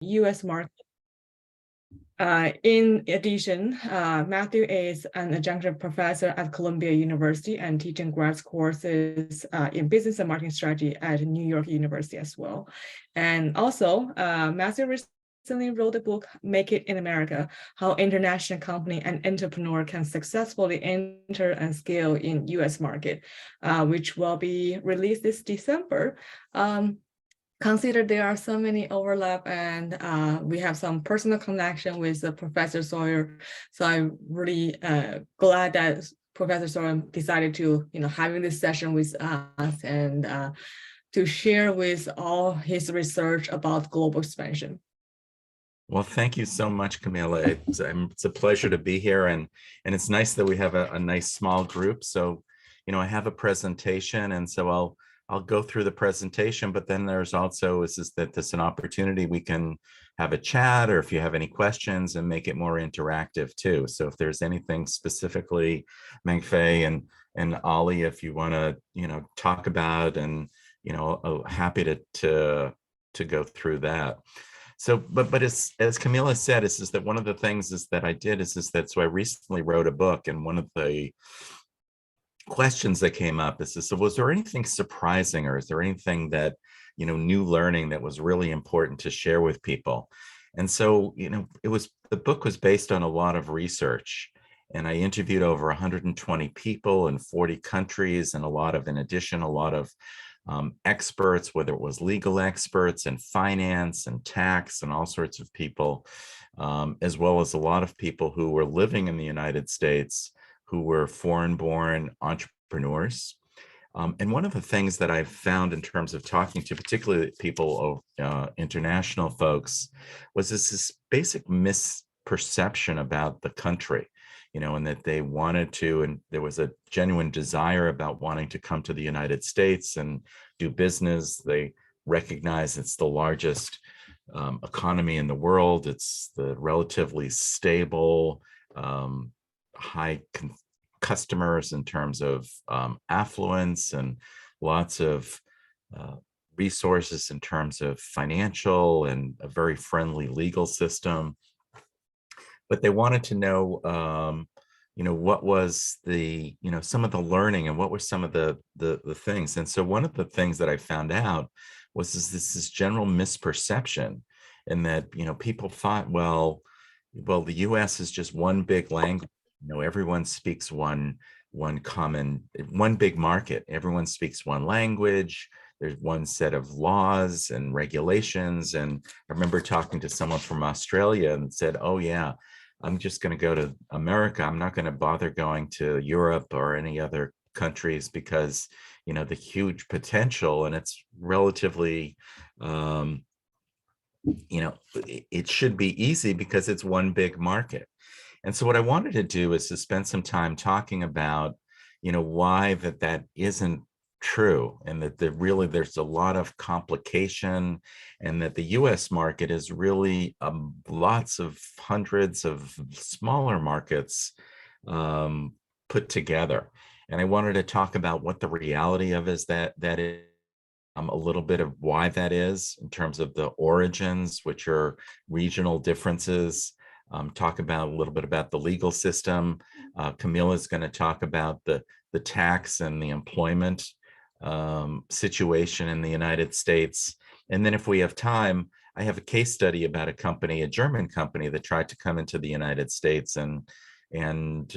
U.S. market. In addition, Matthew is an adjunct professor at Columbia University and teaching grad courses in business and marketing strategy at New York University as well. And also, Matthew recently wrote the book, Make It in America, How International Company and Entrepreneur Can Successfully Enter and Scale in U.S. Market, which will be released this December. Consider there are so many overlap, and we have some personal connection with Professor Sawyer. So I'm really glad that Professor Sawyer decided to, having this session with us and to share with all his research about global expansion. Well, thank you so much, Camilla. It's a pleasure to be here, and it's nice that we have a nice small group. So, I have a presentation, and so I'll go through the presentation, but then there's also is that there's an opportunity we can have a chat, or if you have any questions, and make it more interactive too. So if there's anything specifically, Mengfei and Ali, if you want to talk about, and happy to go through that. So, but as Camilla said, is that one of the things is that I did is that so I recently wrote a book, and one of the questions that came up is so was there anything surprising, or is there anything that new learning that was really important to share with people? And so the book was based on a lot of research, and I interviewed over 120 people in 40 countries, and in addition a lot of experts, whether it was legal experts and finance and tax and all sorts of people, as well as a lot of people who were living in the United States who were foreign-born entrepreneurs. And one of the things that I've found in terms of talking to particularly people, international folks, was this basic misperception about the country, and that they wanted to, and there was a genuine desire about wanting to come to the United States and do business. They recognize it's the largest economy in the world. It's the relatively stable, high customers in terms of affluence, and lots of resources in terms of financial, and a very friendly legal system. But they wanted to know, what was the, some of the learning, and what were some of the things. And so one of the things that I found out was this general misperception, in that, people thought, well, the US is just one big language. Everyone speaks one big market. Everyone speaks one language. There's one set of laws and regulations. And I remember talking to someone from Australia and said, oh yeah, I'm just going to go to America. I'm not going to bother going to Europe or any other countries, because, the huge potential, and it's relatively, it should be easy because it's one big market. And so what I wanted to do is to spend some time talking about, why that isn't true, and that there's a lot of complication, and that the US market is really lots of hundreds of smaller markets put together. And I wanted to talk about what the reality of is that is, a little bit of why that is in terms of the origins, which are regional differences. Talk about a little bit about the legal system. Camilla is going to talk about the tax and the employment situation in the United States. And then if we have time, I have a case study about a German company that tried to come into the United States, and had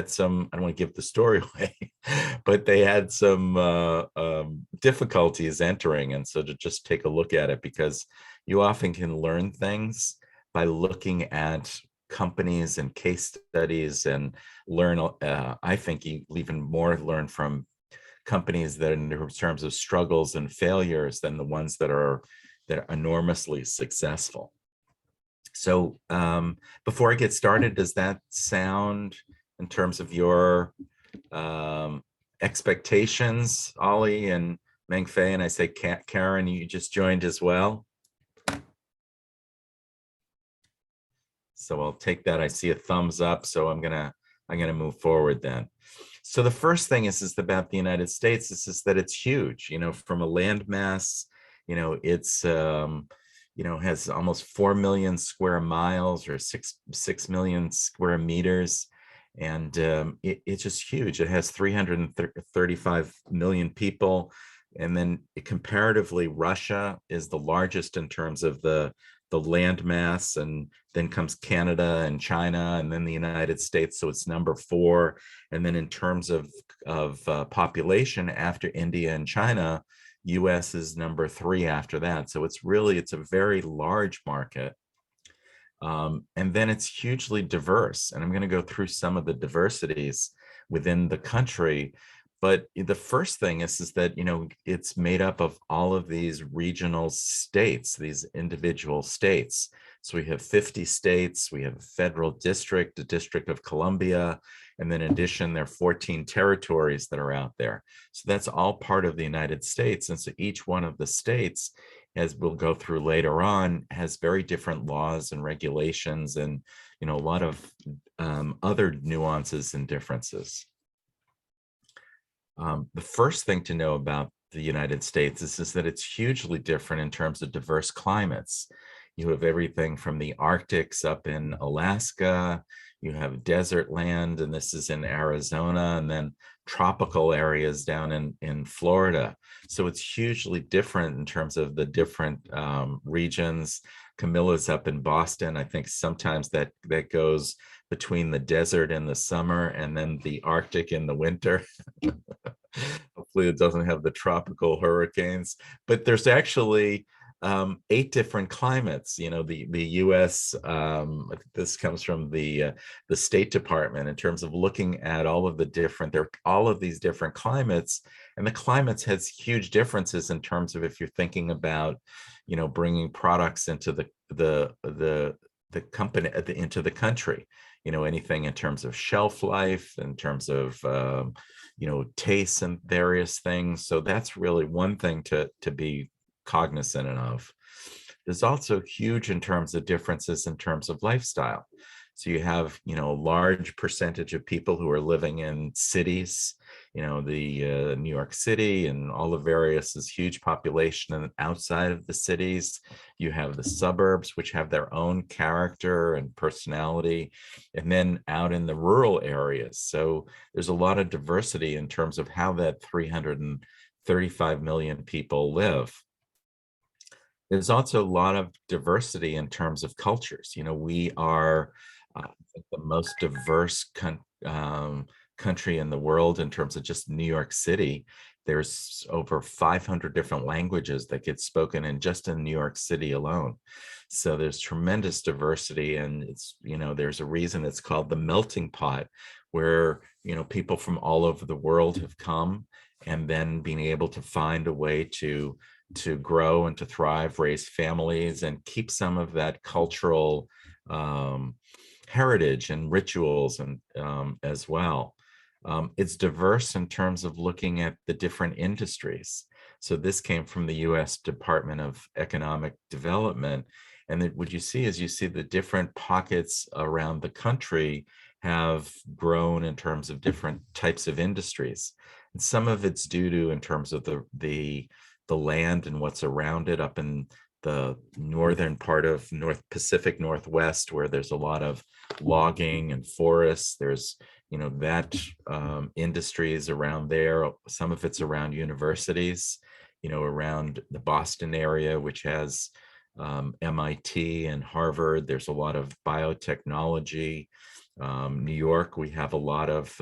some, I don't want to give the story away, but they had some difficulties entering. And so to just take a look at it, because you often can learn things by looking at companies and case studies, and learn, I think you even more learn from companies that in terms of struggles and failures than the ones that are enormously successful. So before I get started, does that sound, in terms of your expectations, Ollie and Mengfei? And I say, Karen, you just joined as well. So I'll take that. I see a thumbs up. So I'm gonna move forward then. So the first thing is about the United States is that it's huge. From a land mass, it's has almost 4 million square miles or 6 million square meters. And it's just huge. It has 335 million people. And then comparatively, Russia is the largest in terms of the land mass, and then comes Canada and China, and then the United States. So it's number 4. And then in terms of population, after India and China, US is number 3 after that. So it's a very large market. And then it's hugely diverse. And I'm going to go through some of the diversities within the country. But the first thing is that, it's made up of all of these regional states, these individual states. So we have 50 states, we have a federal district, the District of Columbia, and then in addition, there are 14 territories that are out there. So that's all part of the United States. And so each one of the states, as we'll go through later on, has very different laws and regulations and, a lot of other nuances and differences. The first thing to know about the United States is that it's hugely different in terms of diverse climates. You have everything from the Arctics up in Alaska, you have desert land, and this is in Arizona, and then tropical areas down in Florida. So it's hugely different in terms of the different regions. Camilla's up in Boston. I think sometimes that goes between the desert in the summer and then the Arctic in the winter. Hopefully it doesn't have the tropical hurricanes, but there's actually 8 different climates. The US, this comes from the State Department in terms of looking at all of these different climates, and the climates has huge differences in terms of if you're thinking about, bringing products into the company into the country. Anything in terms of shelf life, in terms of tastes and various things. So that's really one thing to be cognizant of. There's also huge in terms of differences in terms of lifestyle. So you have, a large percentage of people who are living in cities, the New York City and all the various is huge population. And outside of the cities, you have the suburbs, which have their own character and personality, and then out in the rural areas. So there's a lot of diversity in terms of how that 335 million people live. There's also a lot of diversity in terms of cultures. We are the most diverse country in the world in terms of just New York City. There's over 500 different languages that get spoken just in New York City alone. So there's tremendous diversity, and there's a reason it's called the melting pot, where, people from all over the world have come, and then being able to find a way to grow and to thrive, raise families, and keep some of that cultural heritage and rituals and as well. It's diverse in terms of looking at the different industries. So this came from the US Department of Economic Development. And what you see is the different pockets around the country have grown in terms of different types of industries. And some of it's due to in terms of the land and what's around it up in the northern part of North Pacific Northwest, where there's a lot of logging and forests. There's, that industries around there. Some of it's around universities, around the Boston area, which has MIT and Harvard. There's a lot of biotechnology. New York, we have a lot of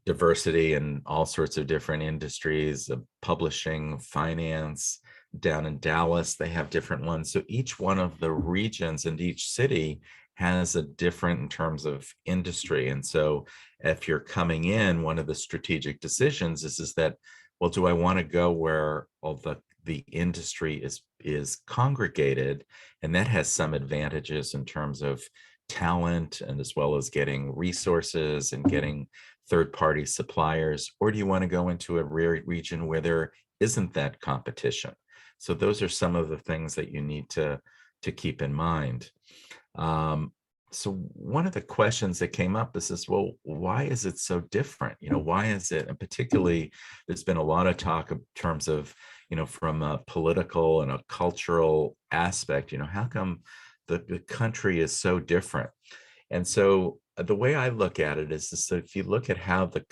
diversity in all sorts of different industries, publishing, finance. Down in Dallas, they have different ones. So each one of the regions and each city has a different in terms of industry. And so if you're coming in, one of the strategic decisions is that, well, do I want to go where all the industry is congregated? And that has some advantages in terms of talent, and as well as getting resources and getting third-party suppliers, or do you want to go into a region where there isn't that competition? So those are some of the things that you need to keep in mind. so one of the questions that came up is this, well, why is it so different? Why is it, and particularly there's been a lot of talk in terms of, from a political and a cultural aspect, how come the country is so different? And so the way I look at it is that if you look at how the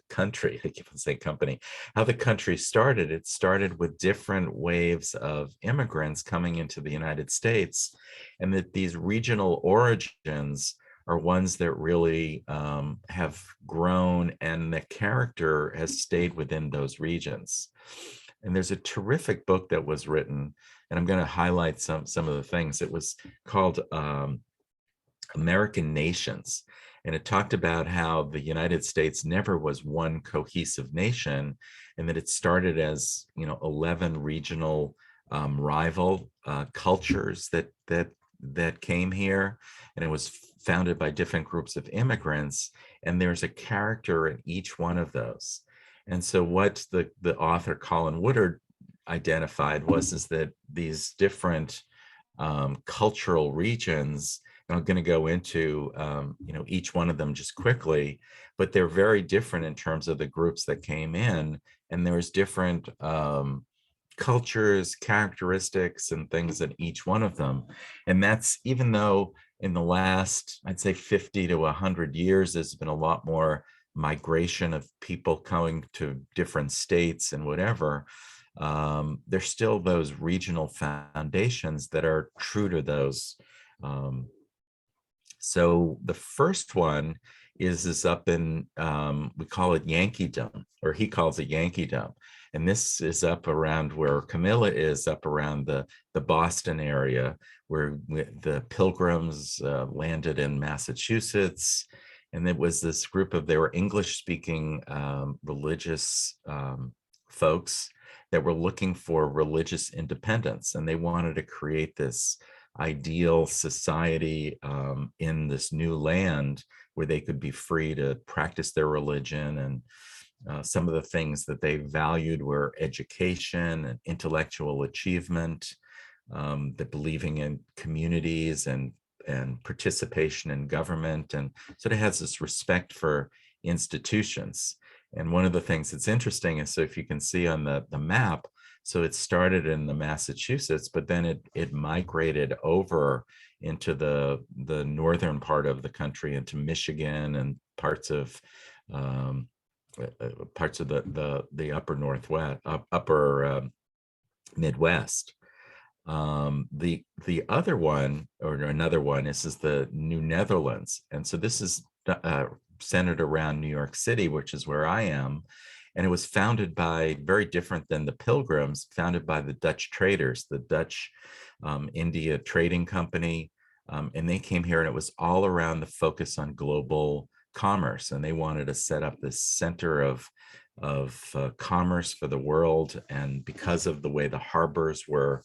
country, I keep on saying company, how the country started, it started with different waves of immigrants coming into the United States, and that these regional origins are ones that really have grown, and the character has stayed within those regions. And there's a terrific book that was written, and I'm going to highlight some of the things. It was called American Nations. And it talked about how the United States never was one cohesive nation, and that it started as 11 regional rival cultures that came here, and it was founded by different groups of immigrants. And there's a character in each one of those. And so what the author Colin Woodard identified is that these different cultural regions, and I'm going to go into each one of them just quickly, but they're very different in terms of the groups that came in, and there's different cultures, characteristics, and things in each one of them. And that's even though in the last, I'd say 50 to 100 years, there's been a lot more migration of people coming to different states and whatever. There's still those regional foundations that are true to those. So the first one is up in, we call it Yankeedom, or he calls it Yankeedom. And this is up around where Camilla is, up around the Boston area, where the Pilgrims landed in Massachusetts. And it was this group of, they were English-speaking religious folks that were looking for religious independence. And they wanted to create this ideal society in this new land where they could be free to practice their religion. And some of the things that they valued were education and intellectual achievement, the believing in communities and participation in government. And so it has this respect for institutions. And one of the things that's interesting is, so if you can see on the map, so it started in the Massachusetts, but then it migrated over into the northern part of the country, into Michigan and parts of the upper Northwest, upper Midwest. The other one, or another one, is the New Netherlands, and so this is centered around New York City, which is where I am. And it was founded by, very different than the Pilgrims, founded by the Dutch traders, the Dutch India Trading Company. And they came here, and it was all around the focus on global commerce. And they wanted to set up this center of commerce for the world. And because of the way the harbors were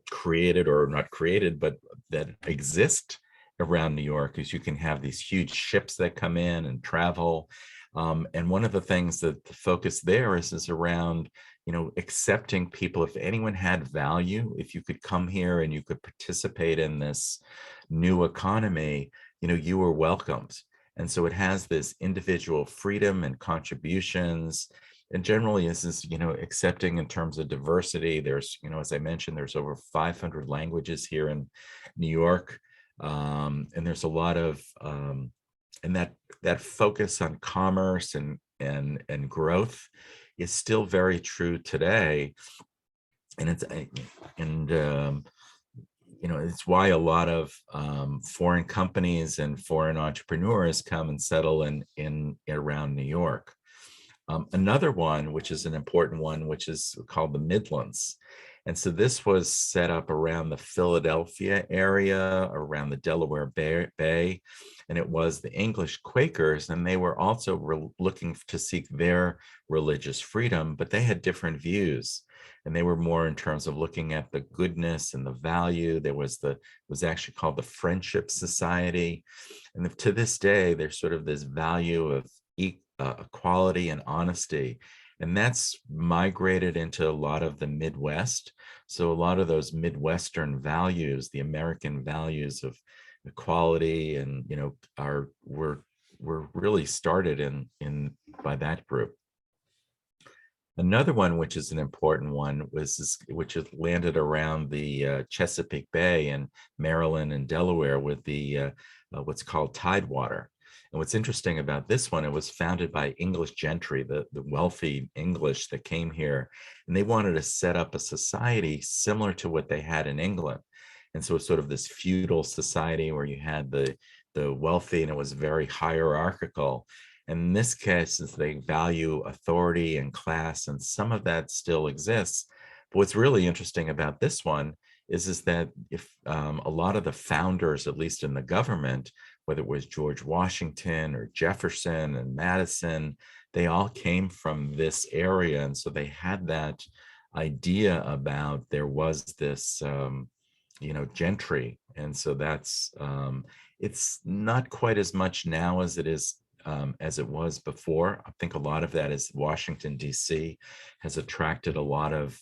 created, or not created, but that exist around New York, is you can have these huge ships that come in and travel. And one of the things that the focus there is around, accepting people. If anyone had value, if you could come here and you could participate in this new economy, you were welcomed. And so it has this individual freedom and contributions. And generally is accepting in terms of diversity. There's, as I mentioned, there's over 500 languages here in New York. And there's a lot of, and that focus on commerce and growth is still very true today. And it's why a lot of foreign companies and foreign entrepreneurs come and settle in around New York. Another one, which is an important one, which is called the Midlands. And so this was set up around the Philadelphia area, around the Delaware Bay, and it was the English Quakers, and they were also looking to seek their religious freedom, but they had different views, and they were more in terms of looking at the goodness and the value. There was was actually called the Friendship Society, and to this day, there's sort of this value of equality and honesty. And that's migrated into a lot of the Midwest. So a lot of those Midwestern values, the American values of equality and, were really started in by that group. Another one, which is an important one, which has landed around the Chesapeake Bay in Maryland and Delaware with the what's called Tidewater. And what's interesting about this one, it was founded by English gentry, the wealthy English that came here, and they wanted to set up a society similar to what they had in England. And so it's sort of this feudal society where you had the wealthy, and it was very hierarchical. In this case, is they value authority and class, and some of that still exists. But what's really interesting about this one is that if a lot of the founders, at least in the government, whether it was George Washington or Jefferson and Madison, they all came from this area. And so they had that idea about there was this, gentry. And so that's, it's not quite as much now as it was before. I think a lot of that is Washington, D.C. has attracted a lot of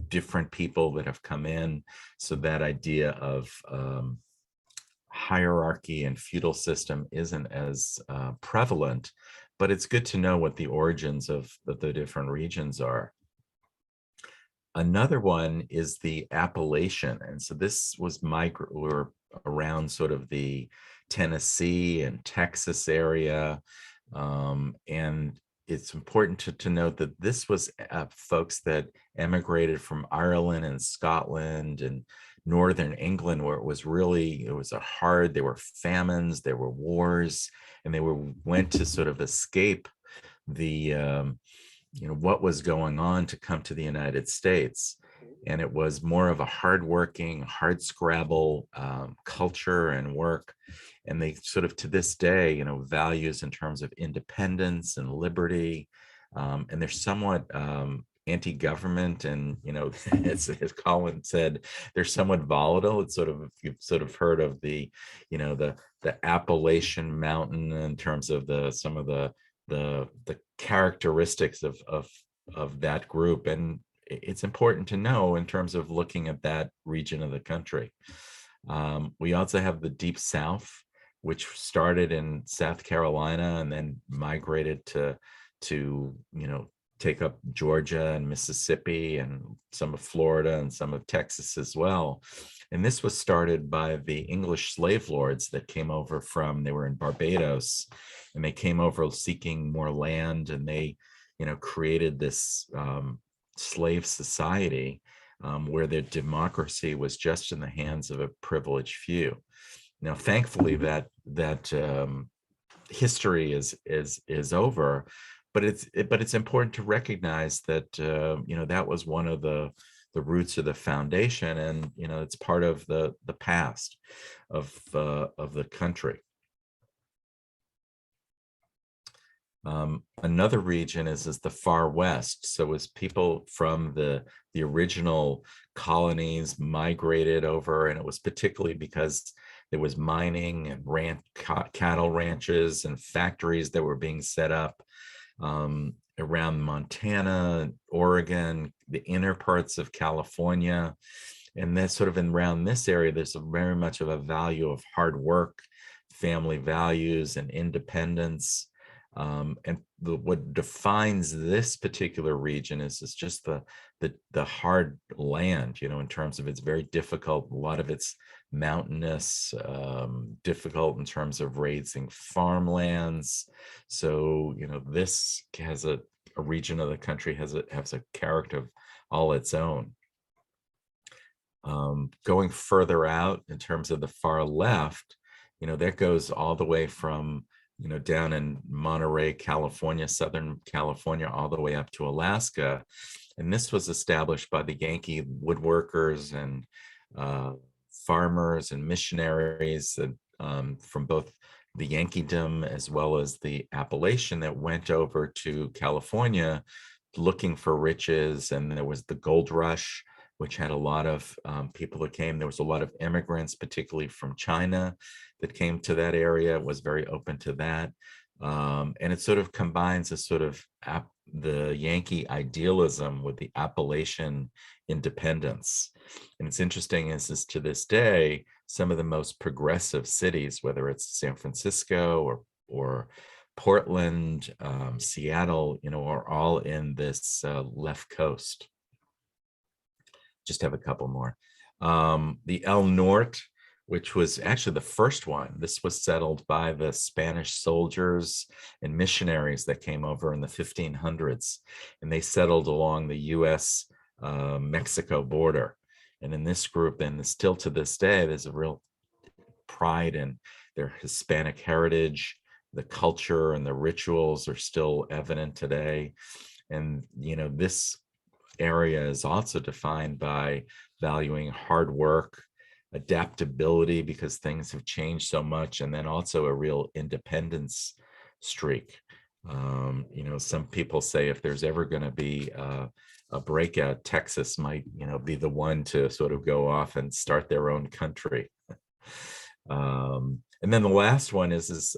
different people that have come in. So that idea of hierarchy and feudal system isn't as prevalent, but it's good to know what the origins of the different regions are. Another one is the Appalachian. And so this was we're around sort of the Tennessee and Texas area. And it's important to note that this was folks that emigrated from Ireland and Scotland and Northern England, where it was there were famines, there were wars, and went to sort of escape the, what was going on to come to the United States. And it was more of a hardworking, hardscrabble culture and work. And they sort of, to this day, values in terms of independence and liberty. And they're somewhat anti-government, and as Colin said, they're somewhat volatile. It's sort of, if you've sort of heard of the Appalachian Mountain in terms of some of the characteristics of that group. And it's important to know in terms of looking at that region of the country. We also have the Deep South, which started in South Carolina and then migrated to take up Georgia and Mississippi and some of Florida and some of Texas as well. And this was started by the English slave lords that came over they were in Barbados, and they came over seeking more land, and they, created this slave society where their democracy was just in the hands of a privileged few. Now, thankfully, that history is over, but it's important to recognize that that was one of the roots of the foundation, and it's part of the past of the country. Another region is the far west. So as people from the original colonies migrated over, and it was particularly because there was mining and cattle ranches and factories that were being set up around Montana, Oregon, the inner parts of California. And that's sort of around this area, there's very much of a value of hard work, family values, and independence. And what defines this particular region is just the hard land, in terms of it's very difficult. A lot of it's mountainous, difficult in terms of raising farmlands. So, this has a region of the country has a character of all its own. Going further out in terms of the far left, that goes all the way from down in Monterey, California, Southern California, all the way up to Alaska. And this was established by the Yankee woodworkers and farmers and missionaries from both the Yankeedom as well as the Appalachian that went over to California looking for riches. And there was the gold rush, which had a lot of people that came. There was a lot of immigrants, particularly from China, that came to that area. It was very open to that. And it sort of combines a sort of the Yankee idealism with the Appalachian independence. And it's interesting is to this day, some of the most progressive cities, whether it's San Francisco or Portland, Seattle, are all in this left coast. Just have a couple more. The El Norte, which was actually the first one. This was settled by the Spanish soldiers and missionaries that came over in the 1500s, and they settled along the U.S. Mexico border. And in this group, and still to this day, there's a real pride in their Hispanic heritage. The culture and the rituals are still evident today. And, this area is also defined by valuing hard work, adaptability, because things have changed so much, and then also a real independence streak. Some people say if there's ever going to be a breakout, Texas might, be the one to sort of go off and start their own country. And then the last one is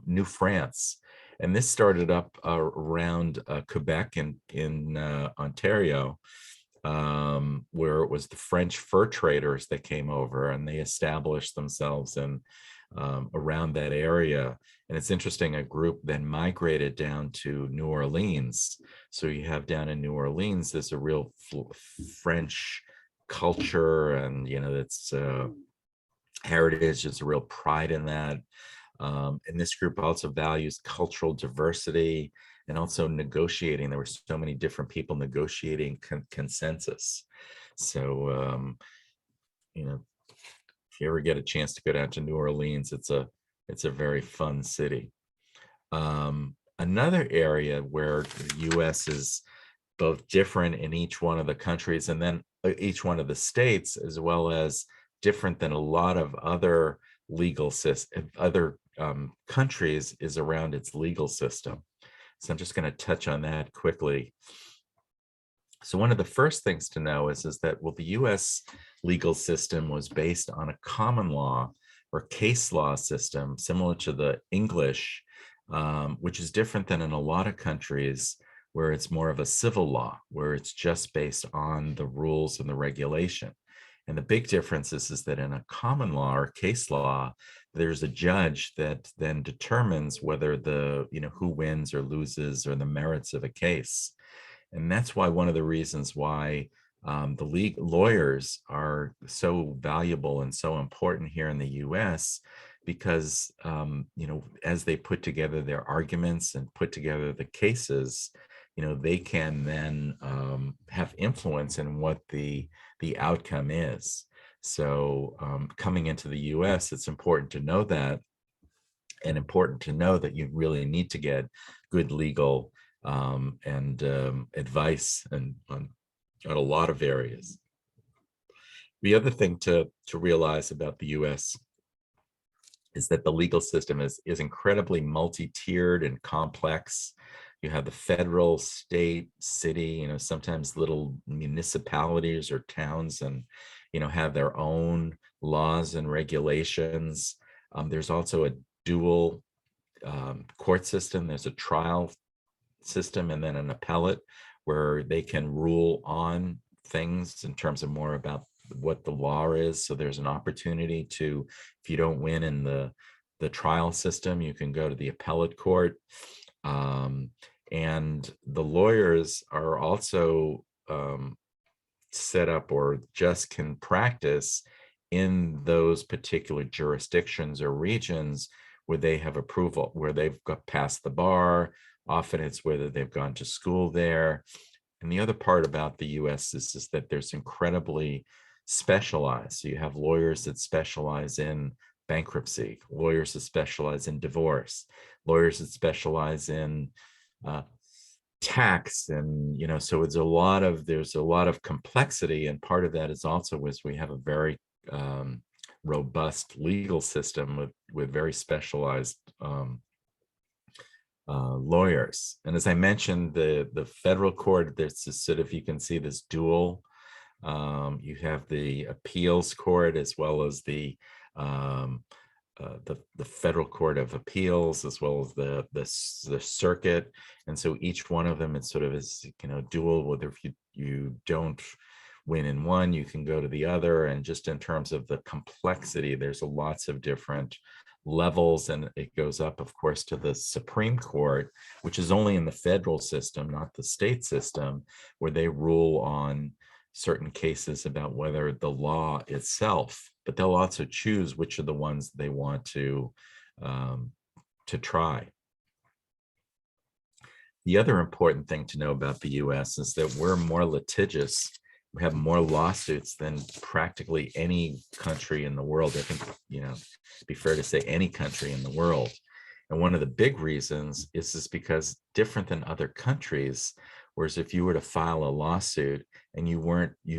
New France. And this started up around Quebec in Ontario, where it was the French fur traders that came over, and they established themselves in around that area. And it's interesting, a group then migrated down to New Orleans. So you have down in New Orleans, there's a real French culture, and that's heritage. There's a real pride in that. And this group also values cultural diversity and also negotiating. There were so many different people negotiating consensus. So, if you ever get a chance to go down to New Orleans, it's a very fun city. Another area where the U.S. is both different in each one of the countries, and then each one of the states, as well as different than a lot of other other countries, is around its legal system. So I'm just going to touch on that quickly. So one of the first things to know is that, the U.S. legal system was based on a common law or case law system, similar to the English, which is different than in a lot of countries where it's more of a civil law, where it's just based on the rules and the regulation. And the big difference is that in a common law or case law, there's a judge that then determines whether who wins or loses, or the merits of a case. And that's why one of the reasons why the lawyers are so valuable and so important here in the U.S., because as they put together their arguments and put together the cases, they can then have influence in what the outcome is. So coming into the U.S., it's important to know that, and important to know that you really need to get good legal and advice and on a lot of areas. The other thing to realize about the U.S. is that the legal system is incredibly multi-tiered and complex. You have the federal, state, city, sometimes little municipalities or towns, and have their own laws and regulations. There's also a dual court system. There's a trial system and then an appellate, where they can rule on things in terms of more about what the law is. So there's an opportunity to, if you don't win in the trial system, you can go to the appellate court. And the lawyers are also set up, or just can practice in those particular jurisdictions or regions where they have approval, where they've got past the bar. Often it's whether they've gone to school there. And the other part about the US is that there's incredibly specialized. So you have lawyers that specialize in bankruptcy, lawyers that specialize in divorce, lawyers that specialize in tax, and so there's a lot of complexity. And part of that is also we have a very robust legal system with very specialized lawyers. And as I mentioned, the federal court, there's this sort of, you can see this dual. You have the appeals court as well as the the Federal Court of Appeals, as well as the circuit. And so each one of them, it's sort of is, dual, whether if you don't win in one, you can go to the other. And just in terms of the complexity, there's lots of different levels, and it goes up, of course, to the Supreme Court, which is only in the federal system, not the state system, where they rule on certain cases about whether the law itself, but they'll also choose which are the ones they want to try. The other important thing to know about the US is that we're more litigious. We have more lawsuits than practically any country in the world. I think, it'd be fair to say any country in the world. And one of the big reasons is because different than other countries, whereas if you were to file a lawsuit and you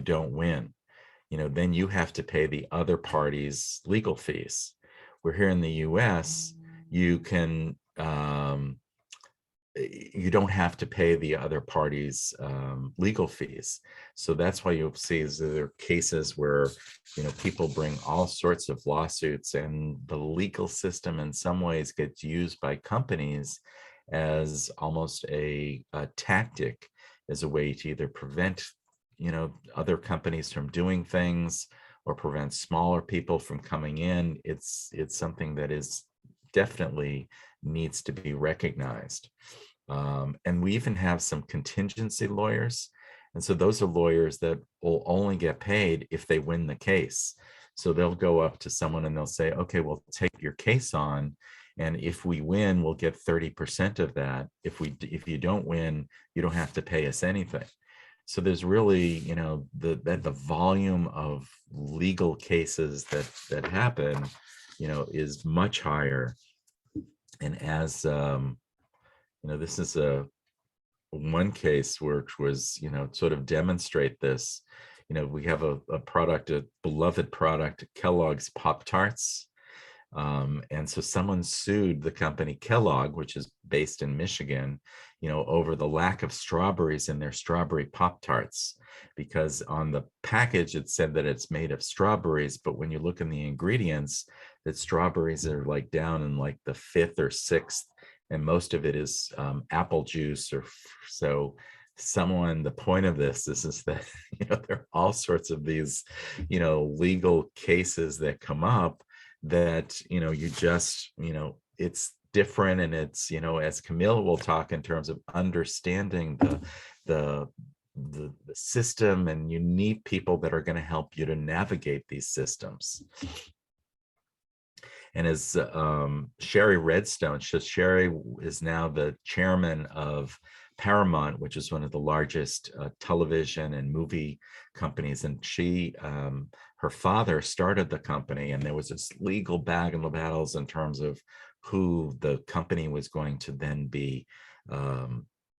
don't win, then you have to pay the other party's legal fees. We're here in the US, you can, you don't have to pay the other party's legal fees. So that's why you'll see is there are cases where, people bring all sorts of lawsuits, and the legal system in some ways gets used by companies as almost a tactic, as a way to either prevent, other companies from doing things or prevent smaller people from coming in. It's something that is definitely needs to be recognized. And we even have some contingency lawyers. And so those are lawyers that will only get paid if they win the case. So they'll go up to someone and they'll say, okay, we'll take your case on. And if we win, we'll get 30% of that. If you don't win, you don't have to pay us anything. So there's really, the volume of legal cases that happen, is much higher. And as this is one case which was, sort of demonstrate this. We have a product, a beloved product, Kellogg's Pop-Tarts. And so someone sued the company Kellogg, which is based in Michigan, over the lack of strawberries in their strawberry Pop-Tarts, because on the package it said that it's made of strawberries, but when you look in the ingredients, that strawberries are like down in like the 5th or 6th, and most of it is apple juice. Or so the point of this is that there are all sorts of these legal cases that come up that you just it's different. And it's as Camilla will talk in terms of understanding the system, and you need people that are going to help you to navigate these systems. And as Sherry Redstone, Sherry is now the chairman of Paramount, which is one of the largest television and movie companies. And she, her father started the company, and there was this legal battles in terms of who the company was going to then be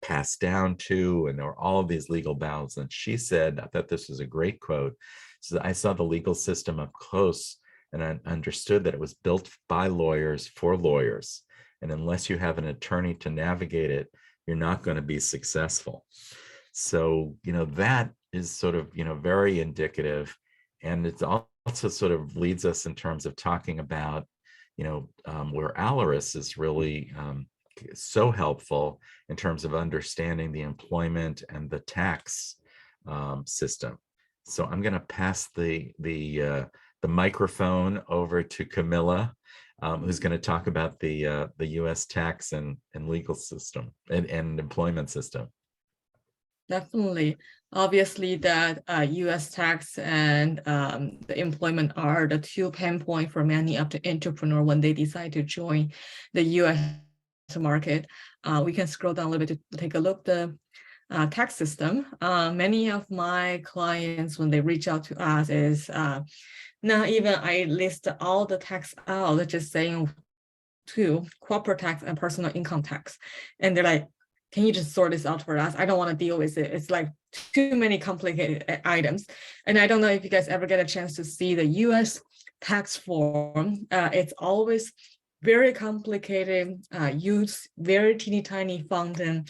passed down to. And there were all of these legal battles. And she said, I thought this was a great quote. So I saw the legal system up close, and I understood that it was built by lawyers for lawyers. And unless you have an attorney to navigate it, you're not going to be successful. So, that is sort of, very indicative. And it's also sort of leads us in terms of talking about, where Alariss is really so helpful in terms of understanding the employment and the tax system. So I'm going to pass the microphone over to Camilla, who's going to talk about the U.S. tax and legal system and employment system. Definitely. Obviously, that U.S. tax and the employment are the two pain points for many of the entrepreneurs when they decide to join the U.S. market. We can scroll down a little bit to take a look at the tax system. Many of my clients, when they reach out to us, is not even I list all the tax out, just saying to corporate tax and personal income tax. And they're like, can you just sort this out for us? I don't want to deal with it. It's like too many complicated items. And I don't know if you guys ever get a chance to see the US tax form. It's always very complicated, use very teeny tiny font, and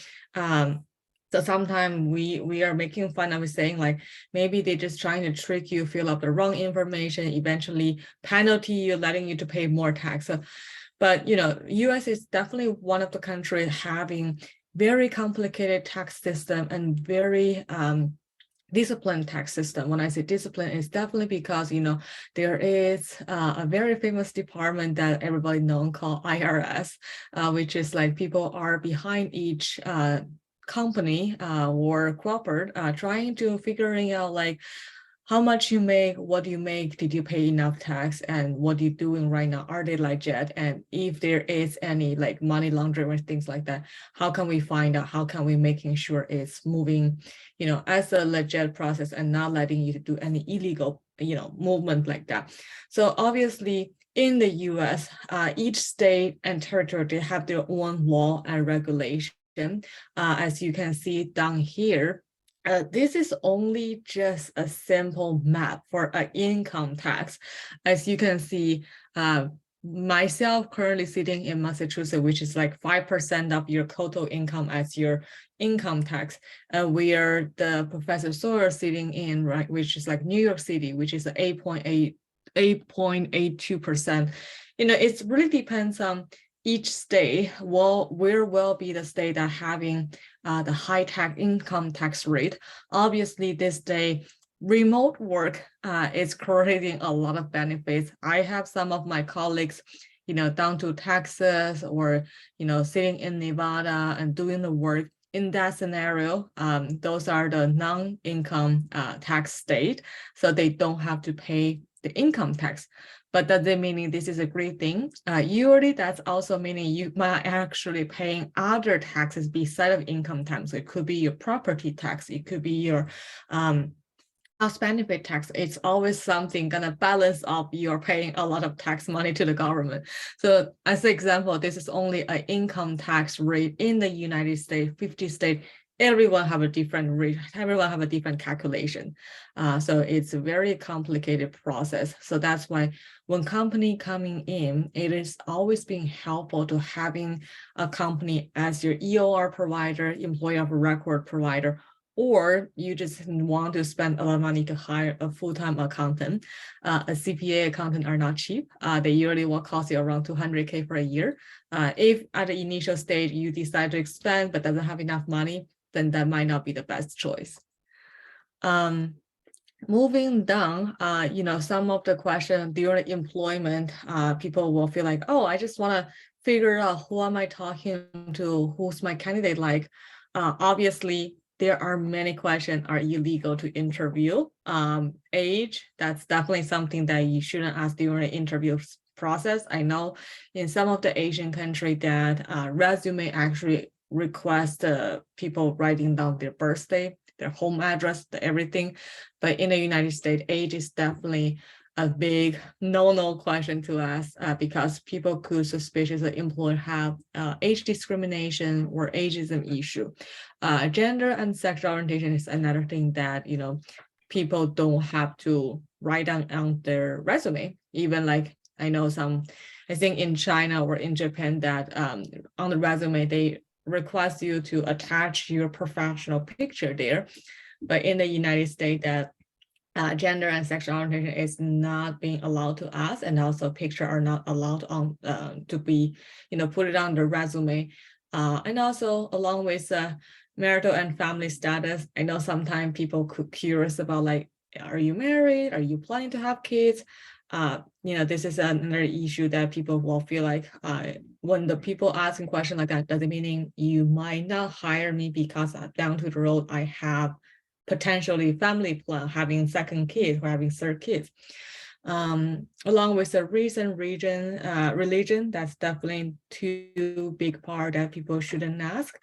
So sometimes we are making fun of it, saying like maybe they're just trying to trick you, fill up the wrong information, eventually penalty you, letting you to pay more tax. So, but US is definitely one of the countries having very complicated tax system and very disciplined tax system. When I say discipline, it's definitely because there is a very famous department that everybody knows called IRS, which is like people are behind each company or corporate trying to figuring out like how much you make, what do you make, did you pay enough tax, and what you're doing right now, are they legit? And if there is any like money laundering or things like that, how can we find out, how can we making sure it's moving, as a legit process and not letting you to do any illegal, movement like that. So obviously in the US, each state and territory, they have their own law and regulation. As you can see down here, this is only just a simple map for an income tax. As you can see, myself currently sitting in Massachusetts, which is like 5% of your total income as your income tax. Where the Professor Sawyer sitting in, right, which is like New York City, which is 8.82%. It really depends on each state where will be the state that having the high tax income tax rate. Obviously, this day remote work is creating a lot of benefits. I have some of my colleagues, down to Texas or sitting in Nevada and doing the work. In that scenario, those are the non-income tax state, so they don't have to pay the income tax. But does it meaning this is a great thing? Usually that's also meaning you might actually paying other taxes besides of income tax. It could be your property tax, it could be your house benefit tax. It's always something gonna balance up you're paying a lot of tax money to the government. So as an example, this is only an income tax rate in the United States, 50 states. Everyone have a different rate, everyone have a different calculation. So it's a very complicated process. So that's why when company coming in, it is always being helpful to having a company as your EOR provider, employee of record provider, or you just want to spend a lot of money to hire a full-time accountant. A CPA accountant are not cheap. They usually will cost you around $200K for a year. If at the initial stage you decide to expand but doesn't have enough money, then that might not be the best choice. Moving down, some of the questions during employment, people will feel like, oh, I just want to figure out who am I talking to, who's my candidate like. Obviously, there are many questions are illegal to interview. Age, that's definitely something that you shouldn't ask during the interview process. I know in some of the Asian countries that resume actually request people writing down their birthday, their home address, everything. But in the United States, age is definitely a big no question to ask because people could suspicious the employer have age discrimination or ageism issue. Gender and sexual orientation is another thing that people don't have to write down on their resume. Even like I know I think in China or in Japan that on the resume they request you to attach your professional picture there. But in the United States, that gender and sexual orientation is not being allowed to ask, and also picture are not allowed on to be, put it on the resume. And also along with marital and family status, I know sometimes people could curious about like, are you married? Are you planning to have kids? This is another issue that people will feel like when the people asking question like that, does it meaning you might not hire me because down to the road I have potentially family plan, having second kids or having third kids. Along with the recent religion, that's definitely two big part that people shouldn't ask.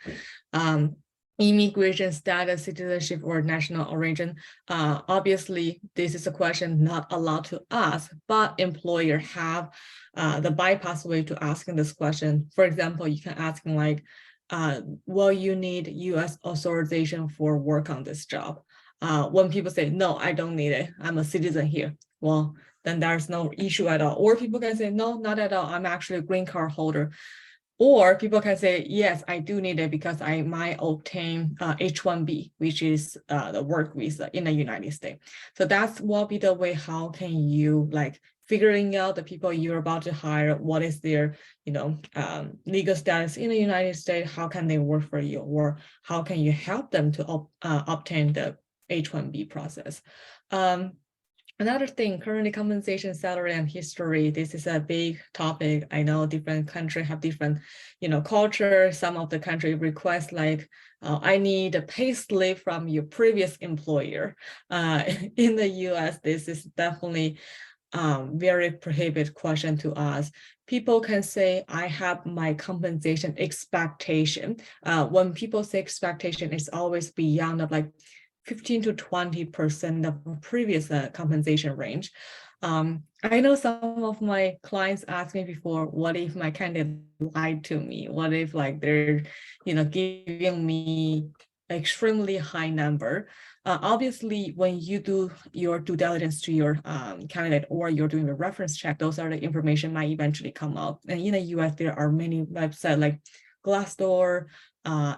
Immigration status, citizenship, or national origin. Obviously, this is a question not allowed to ask, but employer have the bypass way to asking this question. For example, you can ask like, will you need US authorization for work on this job? When people say, no, I don't need it, I'm a citizen here. Well, then there's no issue at all. Or people can say, no, not at all, I'm actually a green card holder. Or people can say, yes, I do need it because I might obtain H-1B, which is the work visa in the United States. So that's will be the way, how can you like figuring out the people you're about to hire, what is their, legal status in the United States, how can they work for you, or how can you help them to obtain the H-1B process. Another thing, currently compensation, salary, and history. This is a big topic. I know different countries have different, culture. Some of the country request like, I need a pay slip from your previous employer. In the US, this is definitely very prohibited question to us. People can say, I have my compensation expectation. When people say expectation, it's always beyond of like 15 to 20% of previous compensation range. I know some of my clients asked me before, what if my candidate lied to me? What if like they're, giving me extremely high number? Obviously, when you do your due diligence to your candidate, or you're doing a reference check, those are the information might eventually come out. And in the US, there are many websites like Glassdoor,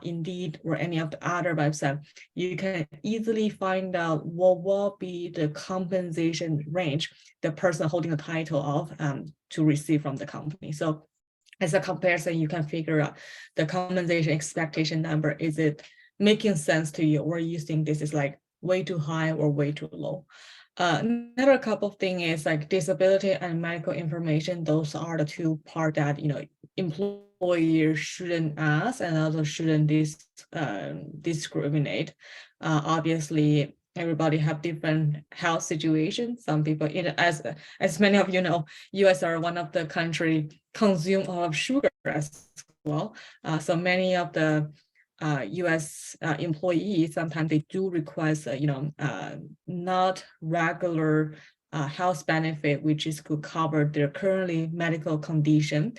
Indeed, or any of the other websites. You can easily find out what will be the compensation range the person holding the title of to receive from the company. So as a comparison, you can figure out the compensation expectation number. Is it making sense to you, or you think this is like way too high or way too low? Another couple of things is like disability and medical information. Those are the two parts that employers shouldn't ask, and also shouldn't discriminate. Obviously, everybody have different health situations. Some people, as many of you know, US are one of the country consume a lot of sugar as well. So many of the US employees, sometimes they do request, not regular health benefit, which is could cover their currently medical condition.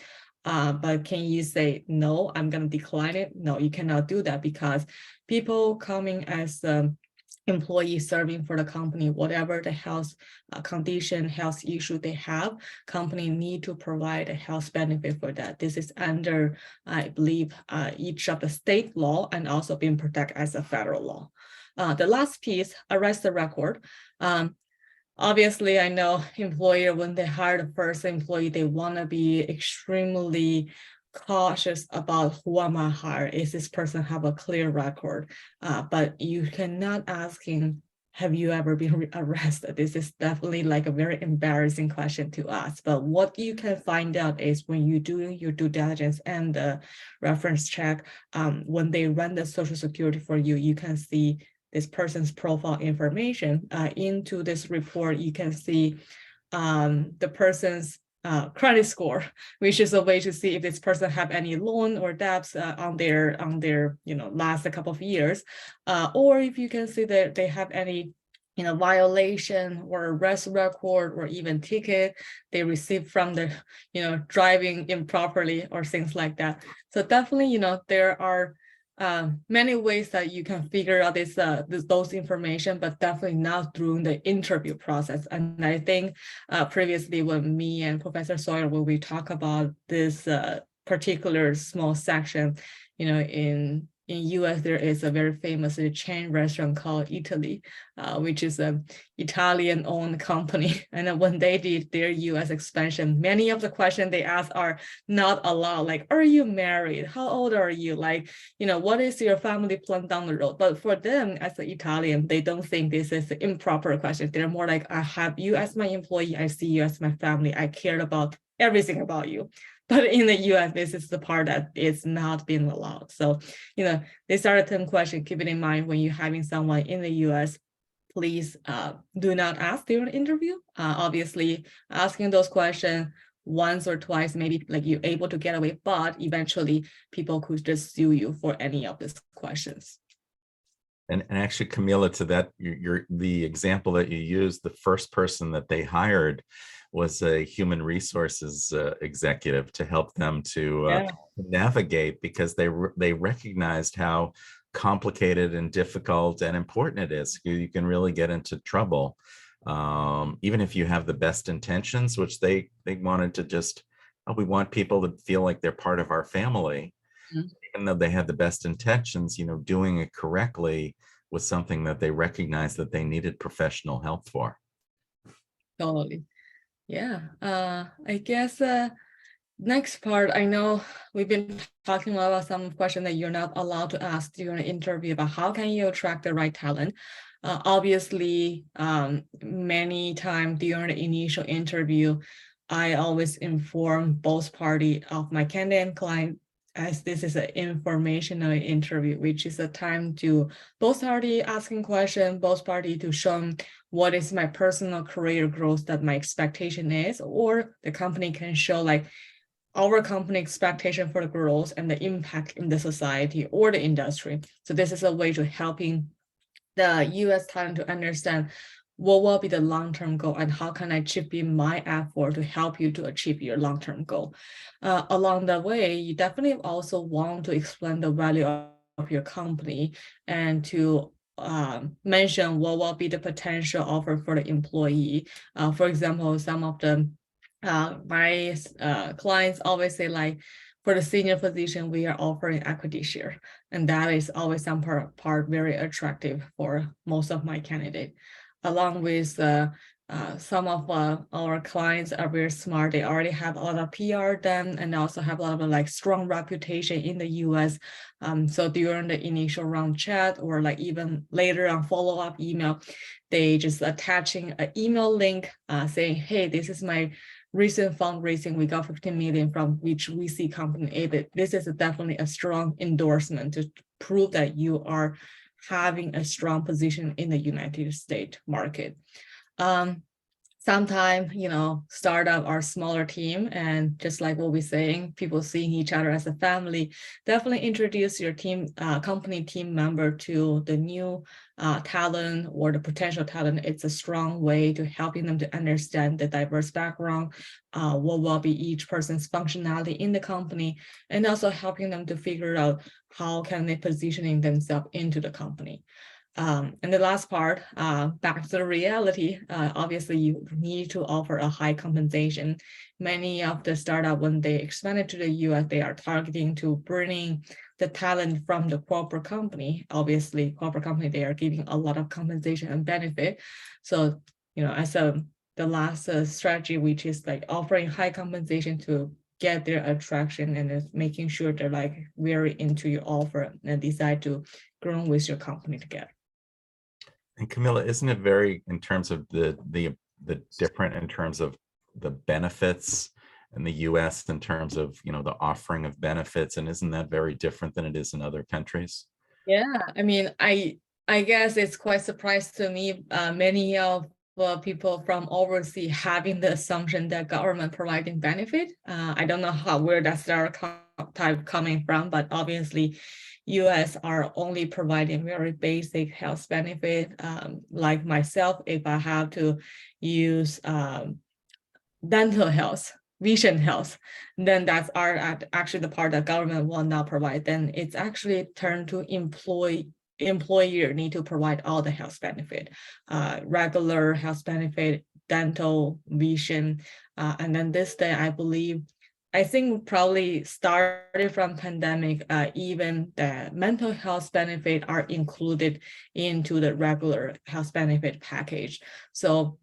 But can you say, no, I'm going to decline it? No, you cannot do that, because people coming as employees serving for the company, whatever the health condition, health issue they have, company need to provide a health benefit for that. This is under, I believe, each of the state law, and also being protected as a federal law. The last piece, arrest the record. Obviously, I know employer, when they hire the first employee, they want to be extremely cautious about who am I hire. Is this person have a clear record? But you cannot ask him, have you ever been arrested? This is definitely like a very embarrassing question to ask. But what you can find out is when you do your due diligence and the reference check, when they run the Social Security for you, you can see this person's profile information. Into this report, you can see the person's credit score, which is a way to see if this person have any loan or debts on their last couple of years, or if you can see that they have any violation or arrest record, or even ticket they received from the driving improperly or things like that. So definitely there are many ways that you can figure out those information, but definitely not through the interview process. And I think previously, when me and Professor Sawyer, when we talk about this particular small section, in US, there is a very famous chain restaurant called Italy, which is an Italian-owned company. And then when they did their US expansion, many of the questions they ask are not allowed. Like, are you married? How old are you? Like, what is your family plan down the road? But for them, as an Italian, they don't think this is an improper question. They're more like, I have you as my employee. I see you as my family. I care about everything about you. But in the US, this is the part that is not being allowed. So, these are the 10 questions. Keep it in mind when you're having someone in the US. Please do not ask during the interview. Obviously, asking those questions once or twice, maybe like you're able to get away, but eventually people could just sue you for any of these questions. And actually, Camilla, to that, the example that you used, the first person that they hired was a human resources executive to help them to navigate, because they recognized how complicated and difficult and important it is. You can really get into trouble, even if you have the best intentions, which they wanted to just we want people to feel like they're part of our family, Mhm. even though they had the best intentions, doing it correctly was something that they recognized that they needed professional help for. Totally. Yeah. I guess next part, I know we've been talking about some questions that you're not allowed to ask during an interview about how can you attract the right talent. Obviously, many times during the initial interview, I always inform both parties of my candidate and client, as this is an informational interview, which is a time to both parties asking questions, both parties to show them what is my personal career growth that my expectation is, or the company can show like our company expectation for the growth and the impact in the society or the industry. So this is a way to helping the US talent to understand what will be the long-term goal and how can I chip in my effort to help you to achieve your long-term goal. Along the way, you definitely also want to explain the value of your company and to mention what will be the potential offer for the employee. For example, some of the my clients always say like, for the senior position, we are offering equity share. And that is always some part very attractive for most of my candidates. Along with some of our clients are very smart. They already have a lot of PR done and also have a lot of like strong reputation in the US. So during the initial round chat or like even later on follow-up email, they just attaching an email link saying, hey, this is my recent fundraising, we got 15 million from which VC company aided. This is definitely a strong endorsement to prove that you are having a strong position in the United States market. Sometimes, startup are smaller team, and just like what we're saying, people seeing each other as a family, definitely introduce your team, company team member to the new talent or the potential talent. It's a strong way to helping them to understand the diverse background, what will be each person's functionality in the company, and also helping them to figure out how can they positioning themselves into the company. And the last part, back to the reality, obviously you need to offer a high compensation. Many of the startup, when they expanded to the US, they are targeting to bringing the talent from the corporate company. Obviously, corporate company, they are giving a lot of compensation and benefit. So, as the last strategy, which is like offering high compensation to get their attraction and making sure they're like very into your offer and decide to grow with your company together. And Camilla, isn't it very, in terms of the different in terms of the benefits in the US in terms of, the offering of benefits, and isn't that very different than it is in other countries? Yeah, I mean, I guess it's quite surprised to me, many of people from overseas having the assumption that government providing benefit. I don't know where that stereotype coming from, but obviously US are only providing very basic health benefit. Like myself, if I have to use dental health, vision health, then that's actually the part that government will not provide. Then it's actually turned to employer need to provide all the health benefit, regular health benefit, dental, vision, and then this day I think probably started from pandemic, even the mental health benefit are included into the regular health benefit package. So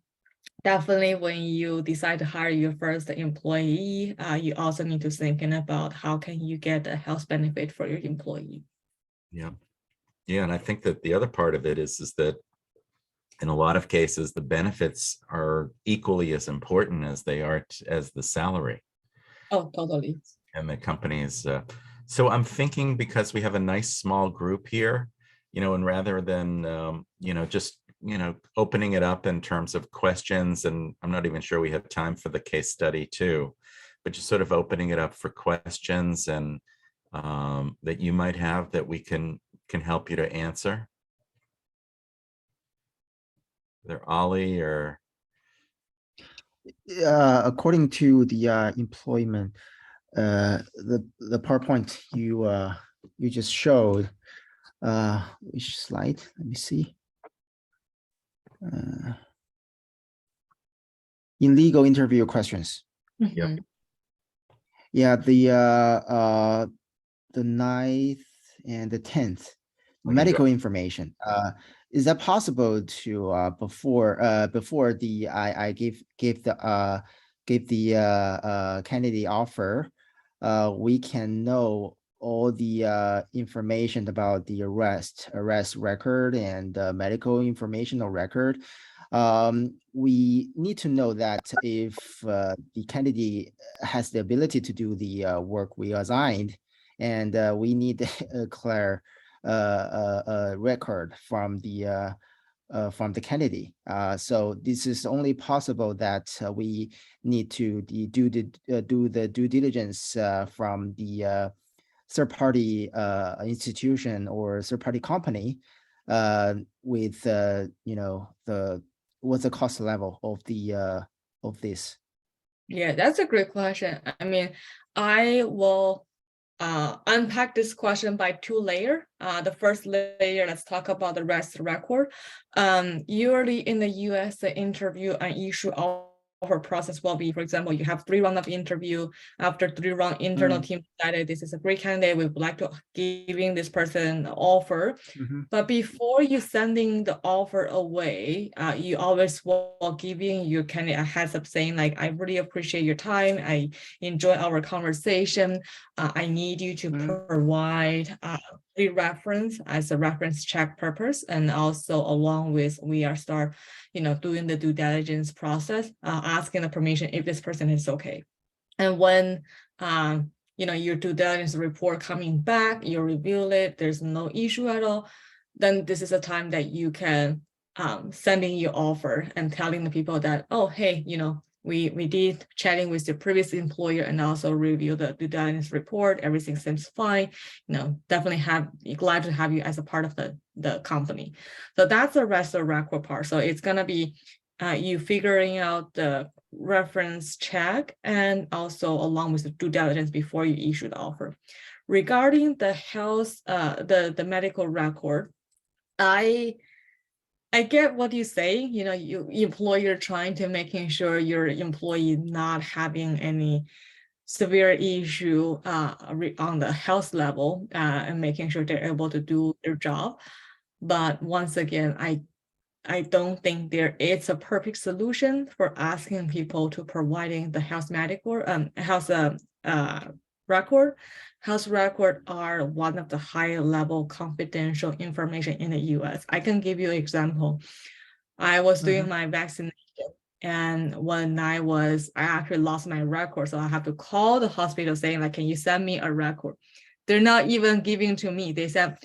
definitely when you decide to hire your first employee, you also need to thinking about how can you get a health benefit for your employee. Yeah. Yeah. And I think that the other part of it is that in a lot of cases, the benefits are equally as important as they are as the salary. Oh, totally. And the companies. So I'm thinking, because we have a nice small group here, and rather than, just, opening it up in terms of questions, and I'm not even sure we have time for the case study too, but just sort of opening it up for questions and that you might have that we can help you to answer. Either Ollie or according to the employment, the PowerPoint you just showed, which slide? Let me see. In legal interview questions. Mhm. Yeah, the 9th and the 10th medical information. Is that possible to before the I gave the candidate offer, we can know all the information about the arrest record and medical information or record. We need to know that if the candidate has the ability to do the work we assigned, and we need a clear record from the candidate. So this is only possible that we need to do the due diligence from the third-party institution or third-party company with what's the cost level of this. Yeah, that's a great question. I mean, I will unpack this question by 2 layers. The first layer, let's talk about the rest record. Usually in the US, the interview and issue offer process will be, for example, you have 3 rounds of interview. After 3 rounds, internal team decided this is a great candidate, we would like to giving this person an offer. But before you sending the offer away, you always will giving your candidate a heads up saying like, I really appreciate your time, I enjoy our conversation, I need you to provide the reference as a reference check purpose, and also along with we are start doing the due diligence process, asking the permission if this person is okay. And when your due diligence report coming back, you review it, there's no issue at all, then this is a time that you can sending your offer and telling the people that, oh, hey, we did chatting with the previous employer and also review the due diligence report. Everything seems fine. Definitely glad to have you as a part of the company. So that's the rest of the record part. So it's gonna be you figuring out the reference check and also along with the due diligence before you issue the offer. Regarding the health, the medical record, I get what you say, you employer trying to making sure your employee not having any severe issue on the health level and making sure they're able to do their job. But once again, I don't think there is a perfect solution for asking people to providing the health medical health record. Health record are one of the higher level confidential information in the US. I can give you an example. I was doing my vaccination, and when I actually lost my record, so I have to call the hospital saying like, can you send me a record? They're not even giving to me. They said,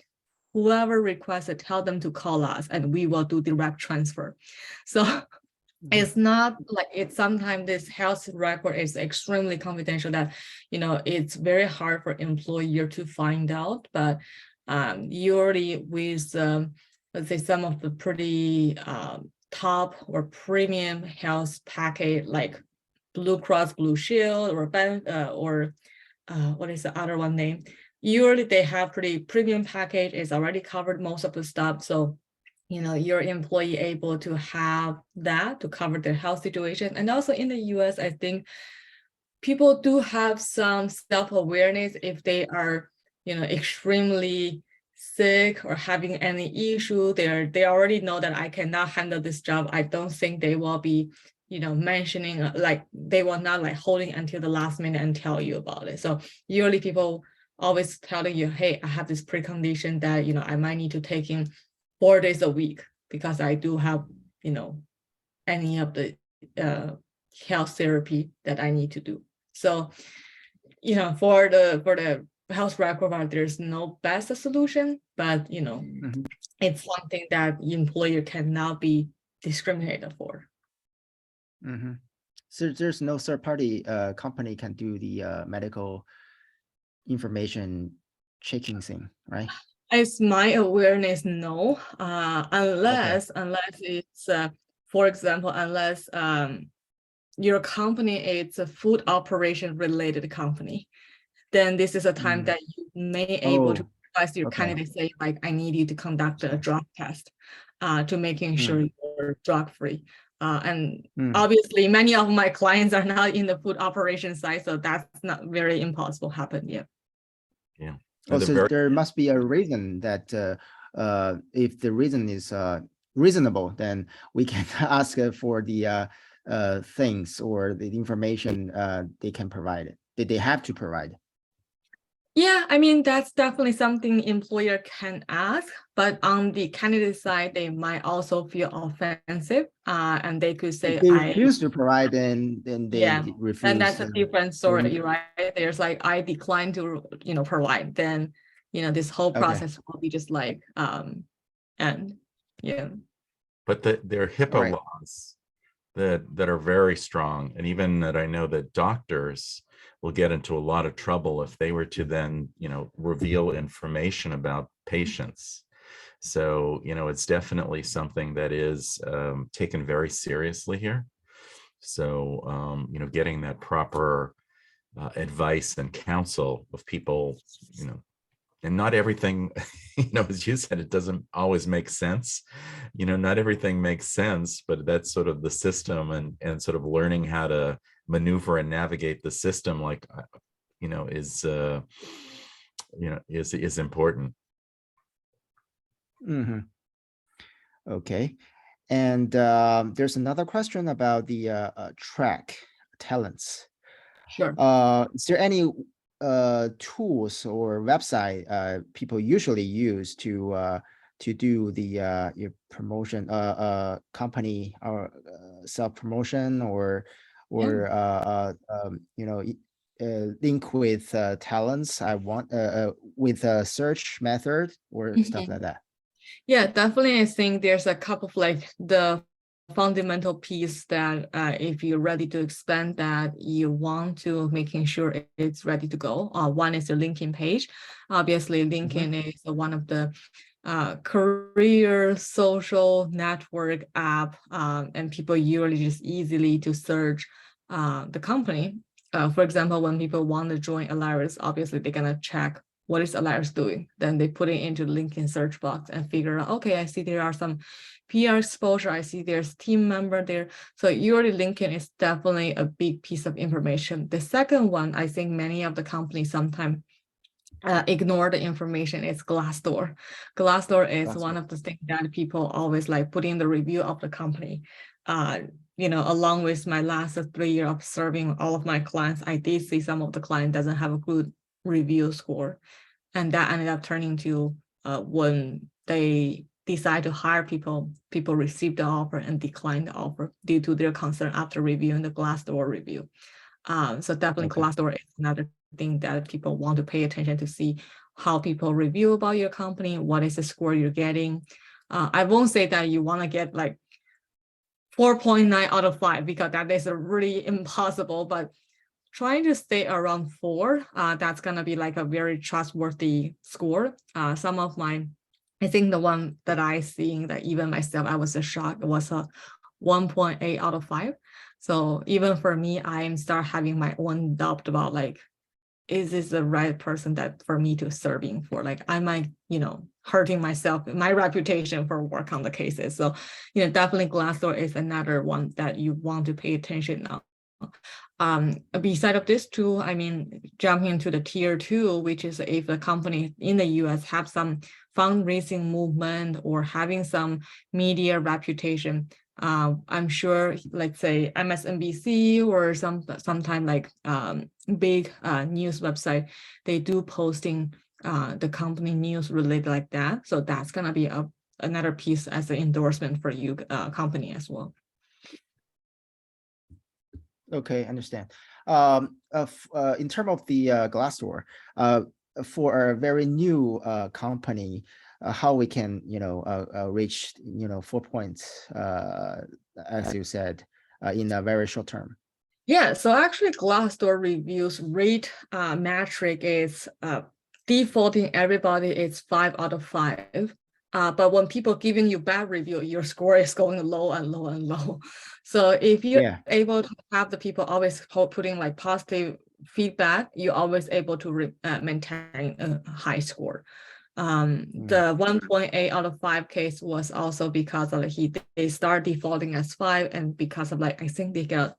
whoever requested, tell them to call us and we will do direct transfer. So it's not like sometimes this health record is extremely confidential that, it's very hard for employer to find out, but usually with, let's say some of the pretty top or premium health package like Blue Cross Blue Shield or what is the other one name? Usually they have pretty premium package, it's already covered most of the stuff. So your employee able to have that to cover their health situation. And also in the US, I think people do have some self-awareness if they are, extremely sick or having any issue. They already know that I cannot handle this job. I don't think they will be, mentioning like they will not like holding until the last minute and tell you about it. So usually people always telling you, hey, I have this precondition that, I might need to take in 4 days a week because I do have, any of the health therapy that I need to do. So, for the health record, there's no best solution, but it's something that employer cannot be discriminated for. So there's no third-party company can do the medical information checking thing, right? As my awareness, no, unless it's, for example, unless your company is a food operation related company, then this is a time that you may able to request your candidate say like, I need you to conduct a drug test to making sure you're drug free. And obviously many of my clients are not in the food operation side, so that's not very impossible happen yet. Yeah. Oh, so there must be a reason that if the reason is reasonable, then we can ask for the things or the information they can provide, that they have to provide. Yeah, I mean, that's definitely something employer can ask, but on the candidate side, they might also feel offensive, and they could say, If they refuse to provide, then they refuse. And that's a different story, right? There's like, I decline to, provide, then, this whole process will be just like, and yeah. But there are HIPAA laws that are very strong, and even that I know that doctors will get into a lot of trouble if they were to then, reveal information about patients. So, it's definitely something that is taken very seriously here. So, getting that proper advice and counsel of people, and not everything, as you said, it doesn't always make sense. Not everything makes sense, but that's sort of the system, and sort of learning how to maneuver and navigate the system, like, is important. Mm-hmm. Okay. And there's another question about the track talents. Sure. Is there any tools or website people usually use to do the your promotion, company or self-promotion, or link with talents? I want with a search method or stuff like that. Yeah, definitely. I think there's a couple of like the fundamental piece that if you're ready to expand that, you want to making sure it's ready to go. One is the LinkedIn page. Obviously, LinkedIn is one of the career social network app, and people usually just easily to search the company. For example, when people want to join Alariss, obviously they're gonna check what is Alariss doing? Then they put it into the LinkedIn search box and figure out, okay, I see there are some PR exposure. I see there's team member there. So your LinkedIn is definitely a big piece of information. The second one, I think many of the companies sometimes ignore the information, is Glassdoor. Glassdoor is one of the things that people always like put in the review of the company. Along with my last 3 years of serving all of my clients, I did see some of the clients doesn't have a good review score, and that ended up turning to when they decide to hire people receive the offer and decline the offer due to their concern after reviewing the Glassdoor review. So definitely Glassdoor is another thing that people want to pay attention to, see how people review about your company, what is the score you're getting. I won't say that you want to get like 4.9 out of 5, because that is really impossible, but trying to stay around 4, that's going to be like a very trustworthy score. Some of my, I think the one that I seen that even myself, I was shocked, was a 1.8 out of 5. So even for me, I'm start having my own doubt about like, is this the right person that for me to serving for? Like, I might, hurting myself, my reputation for work on the cases. So, definitely Glassdoor is another one that you want to pay attention now. Beside of this too, I mean, jumping into the tier 2, which is if a company in the US have some fundraising movement or having some media reputation, I'm sure, let's say MSNBC or sometime like big news website, they do posting the company news related like that. So that's gonna be another piece as an endorsement for you company as well. Okay, understand. In terms of the Glassdoor, for a very new company, how we can, reach, 4 points, as you said, in a very short term. Yeah, so actually Glassdoor reviews rate metric is defaulting everybody is 5 out of 5. But when people giving you bad review, your score is going low and low and low. So if you're able to have the people always putting like positive feedback, you're always able to maintain a high score. The 1.8 out of 5 case was also because of they start defaulting as 5, and because of like I think they got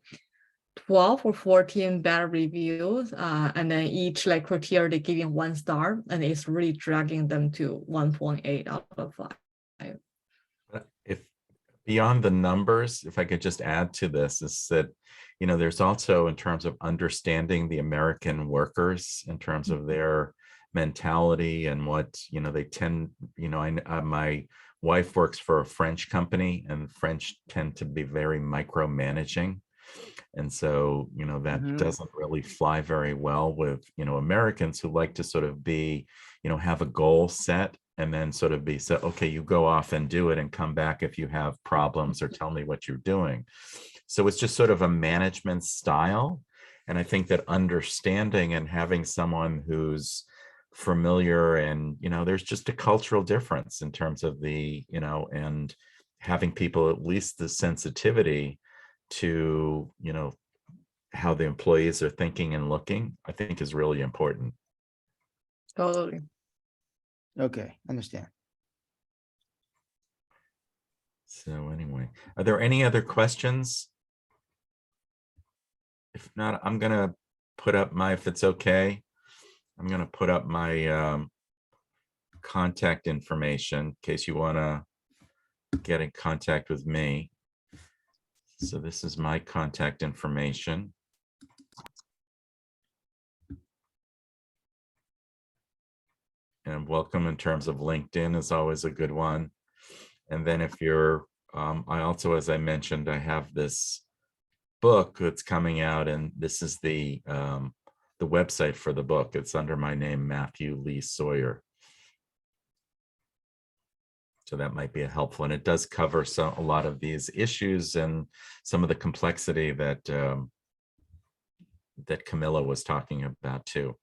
12 or 14 bad reviews, and then each like criteria they give him 1 star, and it's really dragging them to 1.8 out of 5. If beyond the numbers, if I could just add to this, is that, you know, there's also in terms of understanding the American workers in terms of their mentality and what, you know, they tend, you know, my wife works for a French company, and French tend to be very micromanaging. And so, you know, that doesn't really fly very well with, you know, Americans who like to sort of be, you know, have a goal set and then sort of be, so, okay, you go off and do it and come back if you have problems or tell me what you're doing. So it's just sort of a management style. And I think that understanding and having someone who's familiar, and, you know, there's just a cultural difference in terms of the, you know, and having people at least the sensitivity to, you know, how the employees are thinking and looking, I think is really important. Totally. Okay, understand. So anyway, are there any other questions? If not, I'm gonna put up my, if it's okay, I'm gonna put up my contact information in case you wanna get in contact with me. So this is my contact information. And welcome in terms of LinkedIn is always a good one. And then if you're, I also, as I mentioned, I have this book that's coming out, and this is the website for the book. It's under my name, Matthew Lee Sawyer. So that might be helpful, and it does cover a lot of these issues and some of the complexity that that Camilla was talking about too.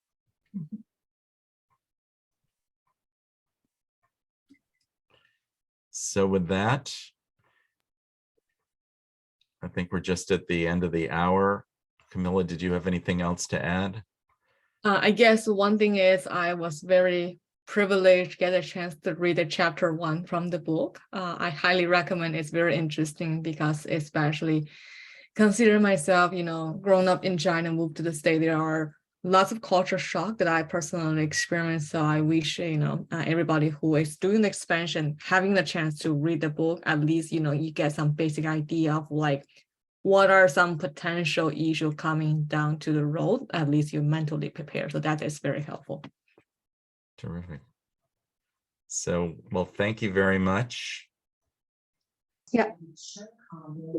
So with that, I think we're just at the end of the hour. Camilla, did you have anything else to add? I guess one thing is I was very privileged to get a chance to read the chapter 1 from the book. I highly recommend. It's very interesting because especially consider myself, you know, grown up in China, moved to the state, there are lots of culture shock that I personally experienced. So I wish, you know, everybody who is doing the expansion, having the chance to read the book, at least, you know, you get some basic idea of like, what are some potential issues coming down to the road, at least you mentally prepare. So that is very helpful. Terrific. So, well, thank you very much. Yeah.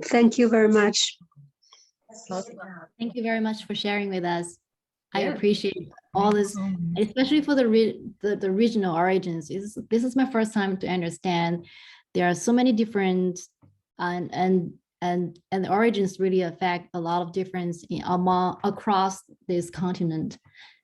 Thank you very much. Thank you very much for sharing with us. I Yeah. appreciate all this, especially for the regional origins. This is my first time to understand there are so many different and the origins really affect a lot of difference across this continent.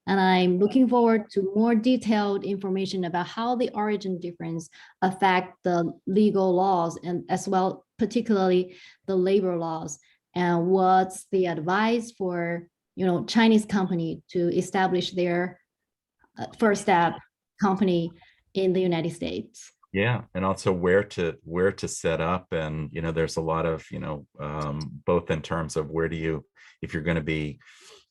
And I'm looking forward to more detailed information about how the origin difference affect the legal laws, and as well, particularly the labor laws, and what's the advice for, you know, Chinese company to establish their first step company in the United States. Yeah, and also where to set up, and, you know, there's a lot of, you know, both in terms of where do you, if you're going to be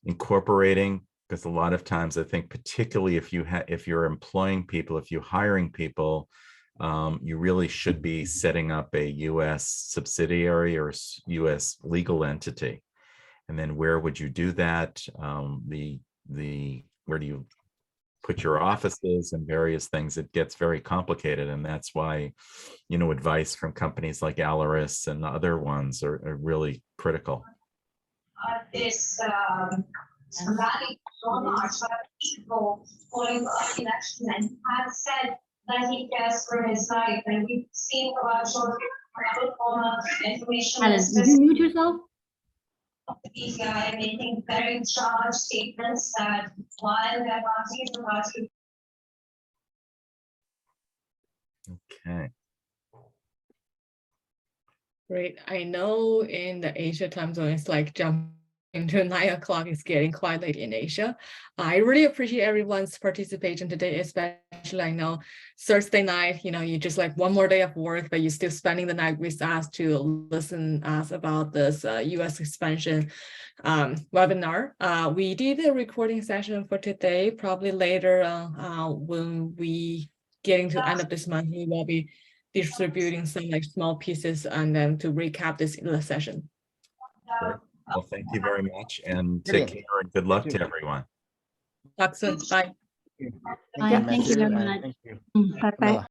incorporating, because a lot of times I think particularly if you're employing people, if you're hiring people, you really should be setting up a U.S. subsidiary or U.S. legal entity. And then where would you do that? Where do you put your offices and various things? It gets very complicated, and that's why, you know, advice from companies like Alariss and other ones are really critical. This rally so much people calling for election and have said that he cares for his life, and we've seen about short former information. Alice, did you mute yourself? These guys making very charged statements that while their party is the party. Okay. Great. I know in the Asia time zone, it's like jumping to 9 o'clock is getting quite late in Asia. I really appreciate everyone's participation today, especially I know Thursday night, you just like one more day of work, but you're still spending the night with us to listen us about this US expansion webinar. We did a recording session for today, probably later when we getting to the end of this month, we will be distributing some like small pieces and then to recap this session. Great. Well, thank you very much, and take Brilliant. care and good luck Thank to you. everyone. Talk soon. Bye. Bye. Thank you Matthew, very and much. Thank you, Bye-bye. Camilla.